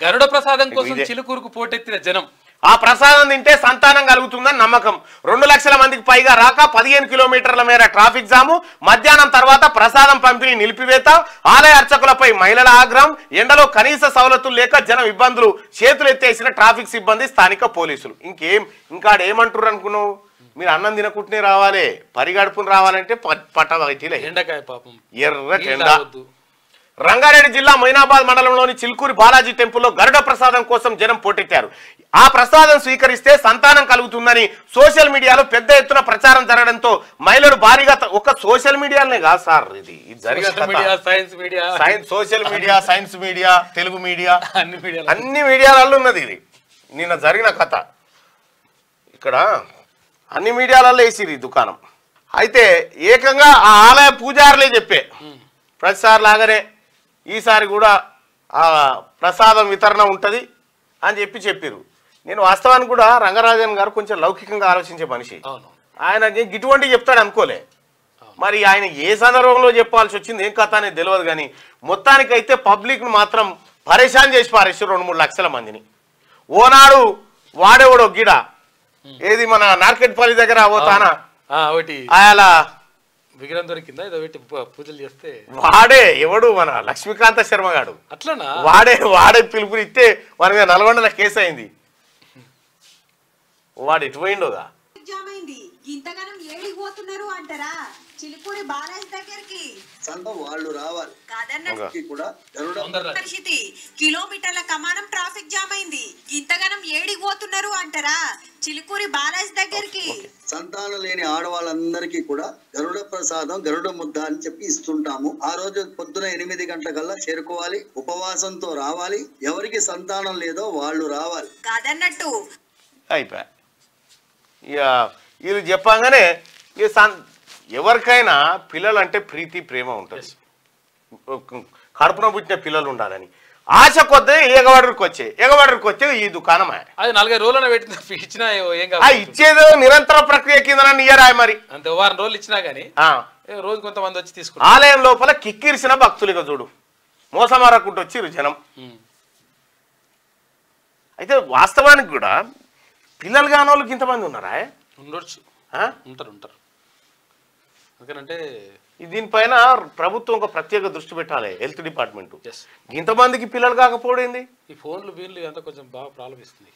గరుడ ప్రసాదం కోసం చిలుకూరుకు పోటెత్తిన జనం. ఆ ప్రసాదం తింటే సంతానం కలుగుతుందని నమ్మకం. 2 లక్షల మందికి పైగా రాక 15 కిలోమీటర్ల మేర ట్రాఫిక్ జాము. మధ్యాహ్నం తర్వాత ప్రసాదం పంపిణీ నిలిపివేత. ఆలయ అర్చకులపై మహిళల ఆగ్రహం. ఎండలో కనీస సవలతులు లేక జనం ఇబ్బందులు. చేతులు ఎత్తేసిన ట్రాఫిక్ సిబ్బంది, స్థానిక పోలీసులు. ఇంకాడేమంటారు అనుకున్నావు? మీరు అన్నం తినకుంటనే రావాలి, పరిగడుపుని రావాలంటే పట్టవైటీలే. ఎండకాయ పాపం ఎర్రటెండ. రంగారెడ్డి జిల్లా మొయినాబాద్ మండలంలోని చిల్కూరి బాలాజీ టెంపుల్లో గరుడ ప్రసాదం కోసం జనం పోటెత్తారు. ఆ ప్రసాదం స్వీకరిస్తే సంతానం కలుగుతుందని సోషల్ మీడియాలో పెద్ద ఎత్తున ప్రచారం జరగడంతో మహిళలు భారీగా ఒక సోషల్ మీడియానే కాదు సార్, ఇది social media, science media, Telugu media, అన్ని మీడియాలలో ఉన్నది. ఇది నిన్న జరిగిన కథ. ఇక్కడ అన్ని మీడియాలలో వేసిరు ఈ దుకాణం. అయితే ఏకంగా ఆ ఆలయ పూజారులే చెప్పే ప్రతిసారి లాగానే ఈసారి కూడా ఆ ప్రసాదం వితరణ ఉంటుంది అని చెప్పారు. నేను వాస్తవానికి కూడా రంగరాజన్ గారు కొంచెం లౌకికంగా ఆలోచించే మనిషి. ఆయన ఇటువంటి చెప్తాడు అనుకోలే. మరి ఆయన ఏ సందర్భంలో చెప్పాల్సి వచ్చింది ఏం కథ అనేది తెలియదు. కానీ మొత్తానికైతే పబ్లిక్ను మాత్రం పరేషాన్ చేసి పారేసారు 2-3 లక్షల మందిని. ఓనాడు వాడేవాడు గిడ ఏది మన నార్కెట్పల్లి దగ్గర పోతానా అలా విగ్రహం దొరికిందా ఏదో పెట్టి పూజలు చేస్తే వాడే ఎవడు మన లక్ష్మీకాంత శర్మ గాడు అట్లనా వాడే పిలుపుని ఇస్తే మన మీద నల్గొండలో కేసు అయింది. వాడు ఎటు పోయిండోగా ఇంతగానం ఏడికి పోతున్నారు అంటారా? చిలుకూరి బాలాజీ దగ్గరికి వాళ్ళు రావాలి పరిస్థితి. కిలోమీటర్ల కమానం ట్రాఫిక్ జామ్ అయింది. ఇంతగానం ఏడికి పోతున్నారు అంటారా? చిలుకూరి బాలాజీ దగ్గరికి సంతానం లేని ఆడవాళ్ళందరికీ కూడా గరుడ ప్రసాదం, గరుడ ముద్ద అని చెప్పి ఇస్తుంటాము. ఆ రోజు పొద్దున 8 గంటలకల్లా చేరుకోవాలి, ఉపవాసంతో రావాలి. ఎవరికి సంతానం లేదో వాళ్ళు రావాలి కాదన్నట్టు అయిపోయా. ఇక వీళ్ళు చెప్పంగానే ఎవరికైనా పిల్లలు అంటే ప్రీతి ప్రేమ ఉంటుంది. కడుపున పుట్టిన పిల్లలు ఉండాలని ఆశ కొద్ది ఎగవాడరికి వచ్చే ఈ దుకాణం అది 4-5 రోజులు పెట్టిన ఇచ్చేదో నిరంతర ప్రక్రియ కింద ఇయ్యరాయి. మరి అంతే వారం రోజులు ఇచ్చినా గానీ రోజు కొంతమంది వచ్చి తీసుకున్నారు. ఆలయం లోపల కిక్కిరిసిన భక్తులుగా చూడు మోసమారకుంటూ వచ్చిర్రు జనం. అయితే వాస్తవానికి కూడా పిల్లలు కాని వాళ్ళకి ఇంతమంది ఉన్నారా? ఉండొచ్చు, ఉంటారు. ఎందుకంటే దీనిపైన ప్రభుత్వం ఒక ప్రత్యేక దృష్టి పెట్టాలి. హెల్త్ డిపార్ట్మెంట్ ఇంతమందికి పిల్లలు కాకపోవడం ఏంది? ఈ ఫోన్లు వీళ్ళు అంతా కొంచెం బాగా ప్రాబ్లం ఇస్తుంది.